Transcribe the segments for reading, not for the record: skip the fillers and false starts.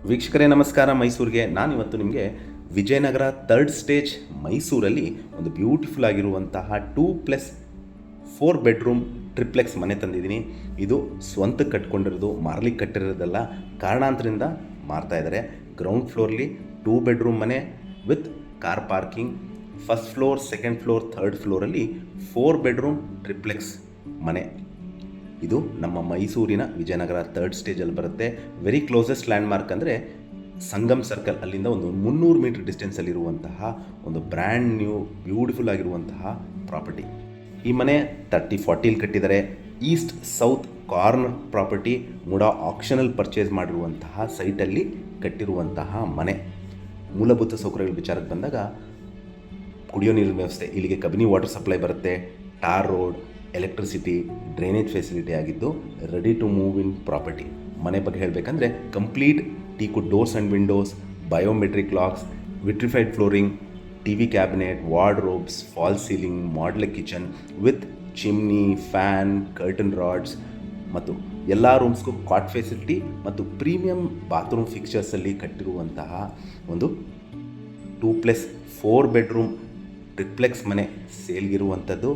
ವೀಕ್ಷಕರೇ ನಮಸ್ಕಾರ. ಮೈಸೂರಿಗೆ ನಾನಿವತ್ತು ನಿಮಗೆ ವಿಜಯನಗರ ಥರ್ಡ್ ಸ್ಟೇಜ್ ಮೈಸೂರಲ್ಲಿ ಒಂದು ಬ್ಯೂಟಿಫುಲ್ ಆಗಿರುವಂತಹ 2+4 ಬೆಡ್ರೂಮ್ ಟ್ರಿಪ್ಲೆಕ್ಸ್ ಮನೆ ತಂದಿದ್ದೀನಿ. ಇದು ಸ್ವಂತಕ್ಕೆ ಕಟ್ಕೊಂಡಿರೋದು, ಮಾರ್ಲಿಕ್ಕೆ ಕಟ್ಟಿರೋದಲ್ಲ, ಕಾರಣಾಂತರದಿಂದ ಮಾರ್ತಾ ಇದ್ದಾರೆ. ಗ್ರೌಂಡ್ ಫ್ಲೋರ್ಲಿ 2 ಬೆಡ್ರೂಮ್ ಮನೆ with car parking. First floor, second floor, third ಫ್ಲೋರಲ್ಲಿ 4 ಬೆಡ್ರೂಮ್ ಟ್ರಿಪ್ಲೆಕ್ಸ್ ಮನೆ. ಇದು ನಮ್ಮ ಮೈಸೂರಿನ ವಿಜಯನಗರ ಥರ್ಡ್ ಸ್ಟೇಜಲ್ಲಿ ಬರುತ್ತೆ. ವೆರಿ ಕ್ಲೋಸೆಸ್ಟ್ ಲ್ಯಾಂಡ್ಮಾರ್ಕ್ ಅಂದರೆ ಸಂಗಮ್ ಸರ್ಕಲ್, ಅಲ್ಲಿಂದ ಒಂದು 300 ಮೀಟರ್ ಡಿಸ್ಟೆನ್ಸಲ್ಲಿರುವಂತಹ ಒಂದು ಬ್ರ್ಯಾಂಡ್ ನ್ಯೂ ಬ್ಯೂಟಿಫುಲ್ ಆಗಿರುವಂತಹ ಪ್ರಾಪರ್ಟಿ. ಈ ಮನೆ 30-40 ಕಟ್ಟಿದ್ದಾರೆ. East south corner property, MUDA ಆಕ್ಷನಲ್ಲಿ ಪರ್ಚೇಸ್ ಮಾಡಿರುವಂತಹ ಸೈಟಲ್ಲಿ ಕಟ್ಟಿರುವಂತಹ ಮನೆ. ಮೂಲಭೂತ ಸೌಕರ್ಯಗಳ ವಿಚಾರಕ್ಕೆ ಬಂದಾಗ ಕುಡಿಯೋ ನೀರಿನ ವ್ಯವಸ್ಥೆ, ಇಲ್ಲಿಗೆ ಕಬಿನಿ ವಾಟರ್ ಸಪ್ಲೈ ಬರುತ್ತೆ, tar road, electricity, drainage facility ಆಗಿದ್ದು ready to move in property. ಮನೆ ಬಗ್ಗೆ ಹೇಳಬೇಕಂದ್ರೆ complete teakwood doors and windows, biometric locks, vitrified flooring, TV cabinet, wardrobes, fall ceiling, modular kitchen with chimney, fan, curtain rods ಮತ್ತು ಎಲ್ಲ ರೂಮ್ಸ್ಗೂ cot facility ಮತ್ತು premium bathroom ಫಿಕ್ಚರ್ಸಲ್ಲಿ ಕಟ್ಟಿರುವಂತಹ ಒಂದು 2+4 ಬೆಡ್ರೂಮ್ ಟ್ರಿಪ್ಲೆಕ್ಸ್ ಮನೆ ಸೇಲ್ಗಿರುವಂಥದ್ದು.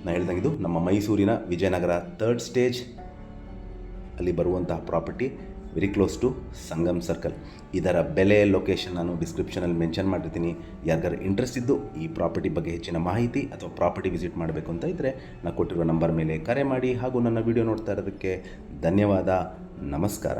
ನಾನು ಹೇಳ್ದಂಗೆ ಇದು ನಮ್ಮ ಮೈಸೂರಿನ ವಿಜಯನಗರ ಥರ್ಡ್ ಸ್ಟೇಜ್ ಅಲ್ಲಿ ಬರುವಂತಹ property, very close to Sangam circle. ಇದರ ಬೆಲೆ, ಲೊಕೇಶನ್ ನಾನು ಡಿಸ್ಕ್ರಿಪ್ಷನಲ್ಲಿ ಮೆನ್ಷನ್ ಮಾಡಿರ್ತೀನಿ. ಯಾರಿಗಾರು ಇಂಟ್ರೆಸ್ಟ್ ಇದ್ದು ಈ ಪ್ರಾಪರ್ಟಿ ಬಗ್ಗೆ ಹೆಚ್ಚಿನ ಮಾಹಿತಿ ಅಥವಾ ಪ್ರಾಪರ್ಟಿ ವಿಸಿಟ್ ಮಾಡಬೇಕು ಅಂತ ಇದ್ದರೆ ನಾನು ಕೊಟ್ಟಿರುವ ನಂಬರ್ ಮೇಲೆ ಕರೆ ಮಾಡಿ. ಹಾಗೂ ನನ್ನ ವಿಡಿಯೋ ನೋಡ್ತಾ ಇರೋದಕ್ಕೆ ಧನ್ಯವಾದ. ನಮಸ್ಕಾರ.